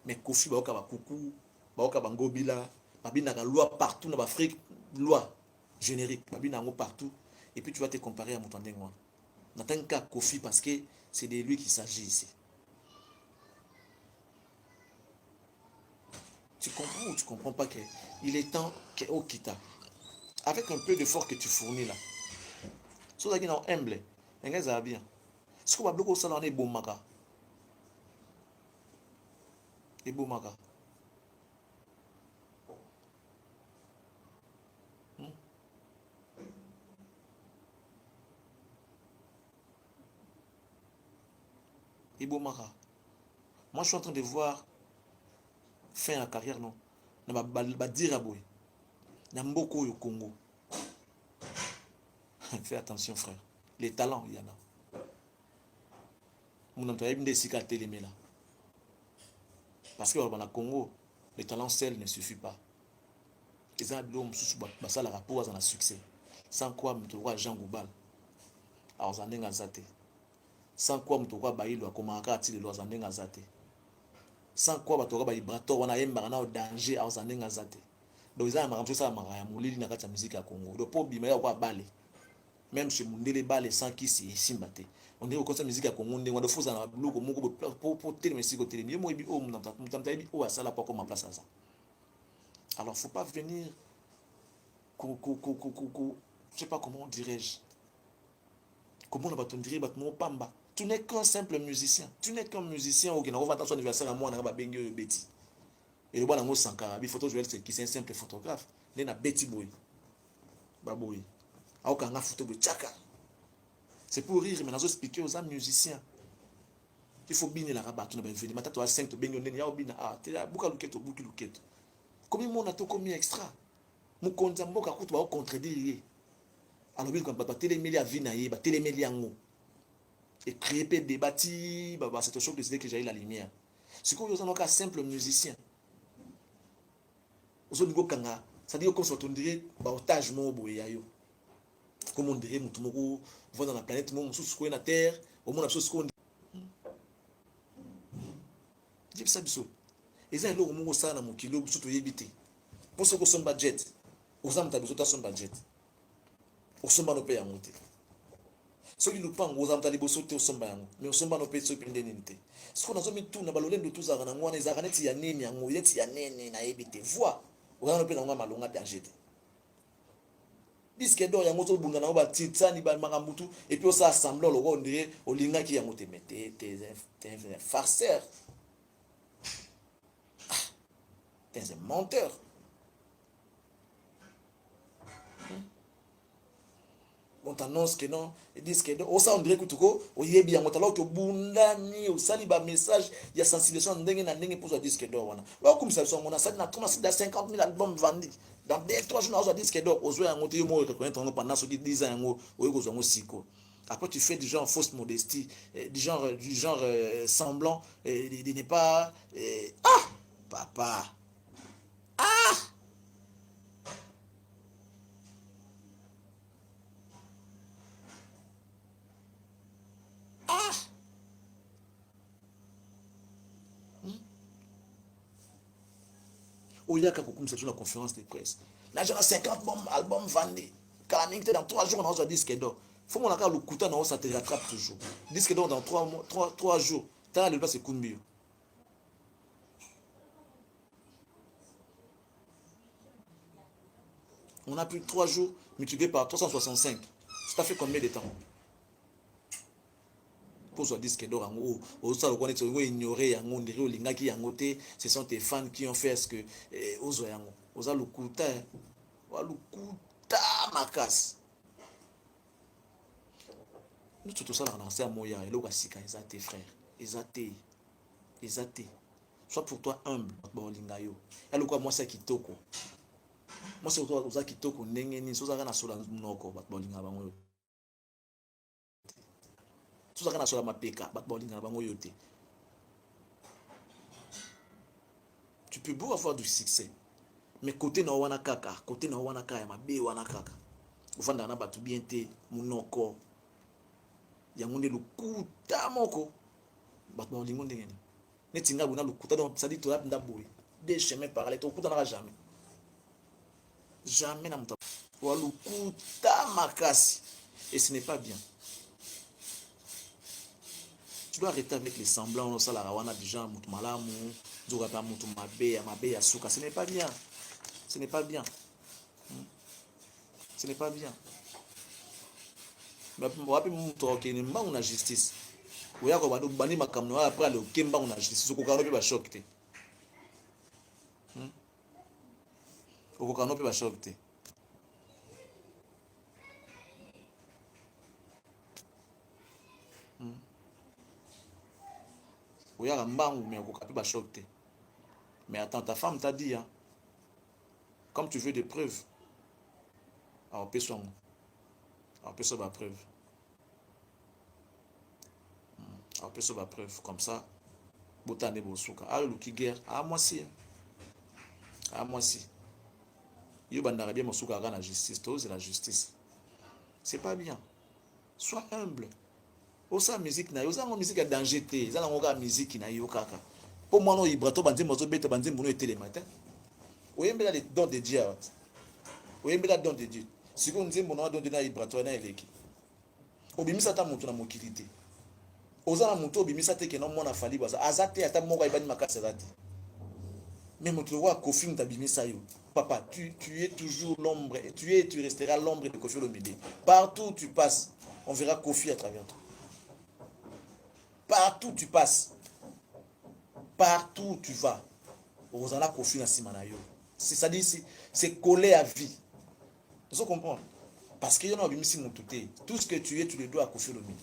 mais Kofi baoka ba kuku baoka bangobila babina ka loi partout dans l'Afrique, loi générique babina ngo partout, et puis tu vas te comparer à Mutandengwa. N'attends qu'à Kofi parce que c'est de lui qu'il s'agit ici. Tu comprends ou tu comprends pas qu'il est temps qu'au Kita, avec un peu d'effort que tu fournis là, si vous avez un humble, un gars ça va bien. Ce qu'on va bloquer au salon est bon maga. Et bon maga. Et bon maga. Moi je suis en train de voir fin à carrière non. Na ba dire à boy. Na mboko au Congo. Fais attention frère. Les talents il y en a. Mon employé me dit qu'à télémé là. Parce que dans le Congo, les talents seuls ne suffit pas. Les gens ont ça la rapport à un succès. Sans quoi tu vois Jean Goubal. Alors ça n'est zate. Sans quoi tu vois Baïlo comme un rat de l'oiseau n'est zate. Sans quoi tu vois Baïbrato on a un barana au danger alors ça n'est zate. Donc ils ont marqué ça maraya mouli na kata musique à Congo. Donc pour bimaya wa balé. Même chez Mundele balé sans qui c'est simbate. On est au concert musique à Congo on doit faire ça logo moko pour télé musique au télé. Moi bi o mtamtabi o ça là pas comme place ça. Alors faut pas venir je sais pas comment dirais-je. Comment on va te dire pamba. Tu n'es qu'un simple musicien. Tu n'es qu'un musicien qui n'a pas fait son anniversaire à moi on a bengue Betty. Et le bon ango Sankara, bi photo Joël qui c'est un simple photographe. Il na Betty boy. Baboy. A ka nga photo de tchaka. C'est pour rire mais nazo expliquer aux amis musiciens. Il faut bien la rabat tu na ben venir mata to 5 to bengue ndeni ya obina te buka luketo buki luketo. Comme mon ato comme extra. Mu konza mboka kutu ba contredire. Alors bien quand ba téléméli à vina ye ba téléméli yango. Et créer des débats c'est au choc de décider que j'ai la lumière. C'est comme vous un simple musicien. Vous avez kanga, ça dit qu'on soit on dirait otage mo boyayo. Comme on dirait mutumoko va dans la planète mo sous sur la terre, au monde absolu qu'on dit ça biso. Et ça lo mo ça na mo kilo surtout yebité. Pour ce que son budget, aux âmes tabiso ta son budget. Au somba no pe ya monter. Soki lupango ozamta liboso te osomba yango mais osomba no pe so pende ninte siko nazo mituna balolendo tuzaka na ngwana ezaka neti ya nini yango yeti ya nene na yebite voix ozana no pe na ngwa malonga danger te disque d'or yango zo bunda na ba titsani ba makambutu et puis osa assemble lo ko ndire olinga ki yango te mete t'es un farceur t'es un menteur. On t'annonce que non, ils disent que non. On dirait que tu as yebi yango talo to bundani au sali ba message il y a sensibilisation ndenge na ndenge pour ça disque d'or wana. Wa comme ça on a ça na 50 000 albums vendus. Dans 2-3 jours on a disque d'or ozo yango te mo reconnaître pendant ce 10 ans yango o yeko zongo siko. Après tu fais du genre fausse modestie, du genre semblant de ne pas ah papa. Ah ah au lieu qu'à comme c'est une conférence de presse. Là, j'ai 50 albums vendus. Calamité, dans 3 jours, on a un disque d'or. Faut qu'on a le couteau, ça te rattrape toujours. Disque d'or dans 3 jours. T'as le place, c'est combien? On a plus de 3 jours multiplié par 365. Ça fait combien de temps? Pour ce disque d'or, ça le connaît, ignorer, ce sont tes fans qui ont fait ce que aux a le couteau, ma casse. Nous tout ça là, c'est à Moya, et là, ils ont tes frères, ils ont tes, sois pour toi humble, bolingayo. Et le quoi, moi c'est kitoko. Moi c'est toi, aux a kitoko, n'engeni, soza kana sola noko, bolinga bango. Tout ça kana sola mapeka, bolinga bango yote. Tu peux beau avoir du succès, mais côté na wana kaka, côté na wana kaya mabe wana kaka. Ufanda na batu bien te munoko. Yango nde lukuta moko. Batu bolingo ndengeni. Netinga buna lukuta donc ça dit toi ndaboy. Des chemins parallèles, tu n'auras jamais. Jamais na muta. Wa lukuta makasi. Et ce n'est pas bien. Tu dois arrêter avec les semblants, on a la rawana déjà mutu malamu, zoga pa mutu mabe ya suka, ce n'est pas bien. Ce n'est pas bien. Ce n'est pas bien. Mais wapi mutu okeni mbangu na justice. Oya ko banu bani makamno après le kemba na justice, okokano pe ba choc te. Okokano pe ba choc te. Oya mbangu mais okokapi ba choc te. Mais attends, ta femme t'a dit hein. Comme tu veux des preuves. Alors paie son. Alors paie la preuve. Alors paie la preuve comme ça. Botane bosuka. Ah le qui guerre. Ah moi si. Ah moi si. Yo bandara bien mosuka na justice, c'est la justice. C'est pas bien. Sois humble. Osa musique na yo, osa musique à danger te. Ça na ngoka musique na yo kaka. Pour moi no ibrato banzi mozo beta banzi mbuno etele matin. Oyembela les dons de Dieu. Oyembela don de Dieu. Si vous nous avons donné na ibrato na eleki. Obimisa ta mutu na mokilité. Oza na mutu obimisa te ke no mona fali baza. Azate ata moko ibani makasa zati. Mais mutu wa Kofi tabimisa yo. Papa, tu es toujours l'ombre, tu resteras l'ombre de Kofi Olomide. Partout où tu passes, on verra Kofi à travers toi. Partout où tu passes, partout où tu vas, Rosana Kofi na Simanayo. C'est-à-dire, c'est collé à vie. Vous comprenez? Parce qu'il y a un tout ce que tu es, tu le dois à Kofi Olomide.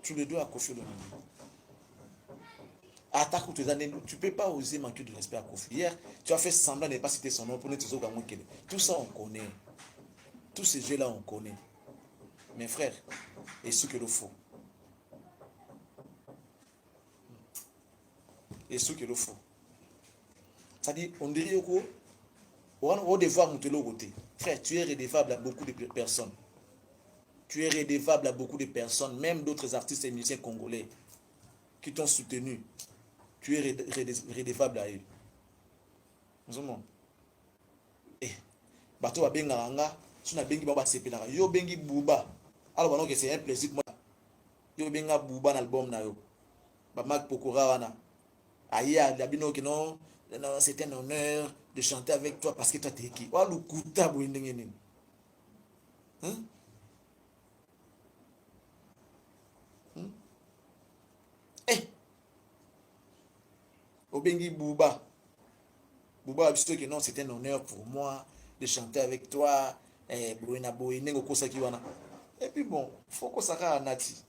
Tu le dois à Kofi Olomide. Attaque tu ne peux pas oser manquer de respect à Kofi. Hier, tu as fait semblant de ne pas citer son nom pour ne te dire tout ça, on connaît. Tous ces jeux-là, on connaît. Mes frères, et ce qu'il faut. Et ce qu'il faut. C'est-à-dire, on dirait au devoir monter le côté. Frère, tu es redevable à beaucoup de personnes. Tu es redevable à beaucoup de personnes, même d'autres artistes et musiciens congolais qui t'ont soutenu. Tu es redevable à eux. Nous sommes. Eh, bateau a benganga, si on a bengi baba sepelaka, yo bengi buba. Alors que c'est un plaisir moi. Yo benga buba dans l'album na yo. Ba Marc Pokora wana. Aya labino que non, c'est un honneur de chanter avec toi parce que toi t'es qui. Wa lukuta bo ndenge nini. Hein? Eh. Obengi Bouba. Bouba a dit que non, c'est un honneur pour moi de chanter avec toi. Et puis bon, il faut que ça soit nati.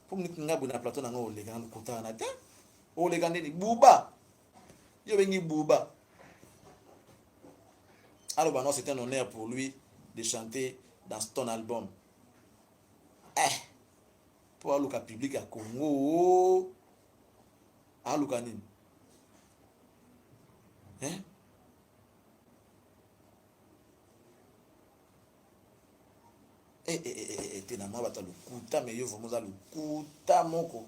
Pour nous na plateau na ngo lega na kota na ta. O lega ni Bouba. Yo bengi Bouba. Alors bah non, c'est un honneur pour lui de chanter dans ton album. Pour le public à Congo. Ah Lukanin. Hein? Tena ma bata lukuta me yo vomoza lukuta moko.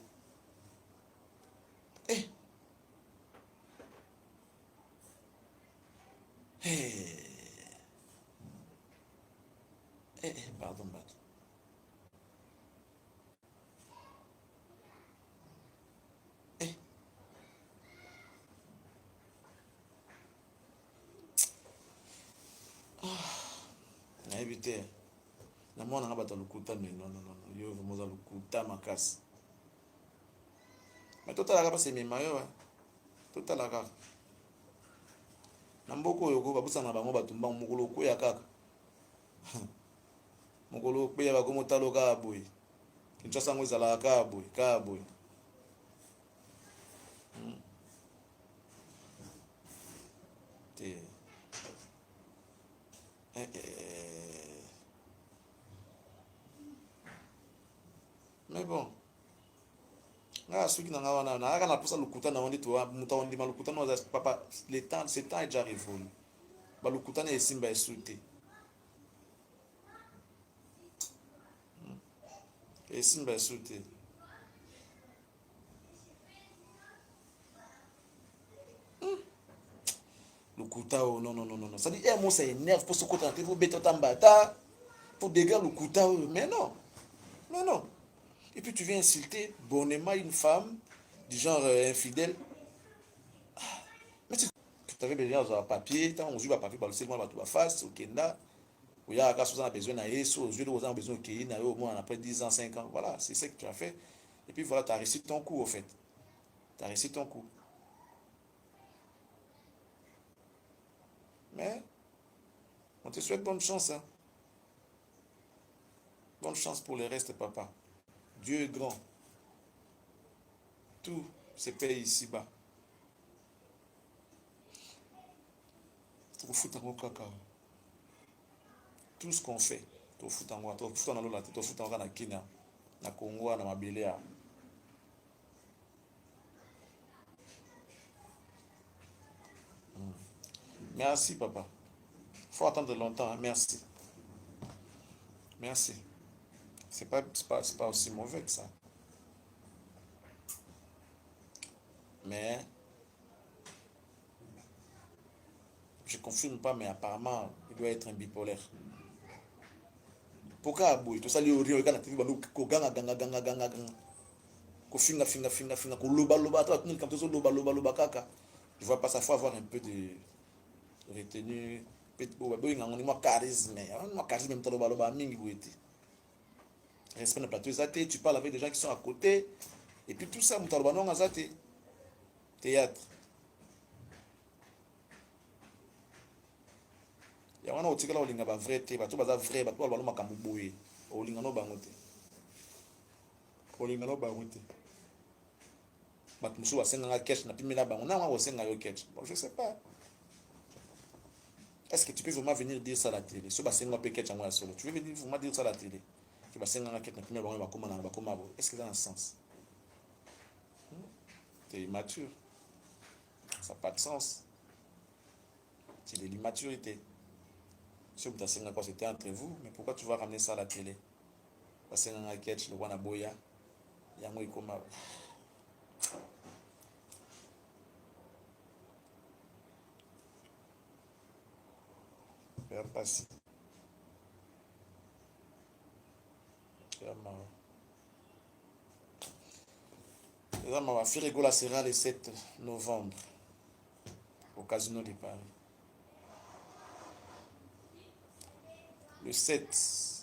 Pardon, bato. Na éviter. Na mwana na bata lukuta mais non. Yo vomoza lukuta makasi. Mais total la c'est mema yo. Total la kaka. Na mboko yo ko babusa na bango batumba mokolo ko ya kaka. Mokolo pe ya ba komo talo ka boy. Kinshasa ngo ezala ka boy. Mais bon. Nga suki na ngawana na aka na posa lukuta na wandi to mutaondi malukuta no papa le temps c'est temps est déjà révolu. Ba lukuta na esimba esute. Et si je sauté. Le Koutao, non, non, non, non. Ça dit, eh, moi, ça énerve pour ce côté, pour bêter ton bâtard, pour dégager le Koutao. Mais non, non, non. Et puis tu viens insulter bonnement une femme du genre infidèle. Mais tu avais besoin d'un papier, tu as un papier, tu as un face, au Kenda. Il y a besoin d'un ESO, aux yeux de besoin de Kenya, au moins après 10 ans, 5 ans. Voilà, c'est ce que tu as fait. Et puis voilà, tu as réussi ton coup, au fait. Tu as réussi ton coup. Mais on te souhaite bonne chance. Hein. Bonne chance pour le reste, papa. Dieu est grand. Tout se paye ici-bas. Tout fout en caca. Tout ce qu'on fait, tout fout en tout fout en la tout fout en Kenya, na Congo, na Mabélé. Merci, papa. Faut attendre longtemps. Hein. Merci. Merci. C'est pas aussi mauvais que ça. Mais je confirme pas, mais apparemment, il doit être un bipolaire. Pourquoi aboui tout ça lui aurait regardé la télé ko ganga ganga ganga ganga ganga ko finga finga finga finga ko loba loba toi tu quand tu loba loba loba kaka. Je vois pas ça, faut avoir un peu de retenue, peut-être boy ngani moi charisme, moi charisme même loba loba mingi boiti. Respect le plateau zaté, tu parles avec des gens qui sont à côté et puis tout ça mutaloba non zaté. Théâtre. Ya wana otikala olinga ba vrai te, bato baza vrai, bato baloma makambo boye. Olinga no bango te. Olinga no bango te. Bato musu basenganga cash na pimela bango. Na wana osenga yo cash. Bon, je sais pas. Est-ce que tu peux vraiment venir dire ça à la télé? Si basenga pe cash en solo. Tu veux venir vraiment dire ça à la télé? Que basenganga cash na pimela bango bakoma na bakoma bo. Est-ce que ça a un sens? T'es immature. Ça n'a pas de sens. C'est de l'immaturité. Si vous avez quoi, c'était entre vous, mais pourquoi tu vas ramener ça à la télé? Parce que un catch, le wana boya, yango ikoma. Père Passi. Père Mara. Père Mara, Firigola sera le 7 novembre au Casino de Paris. Le 7.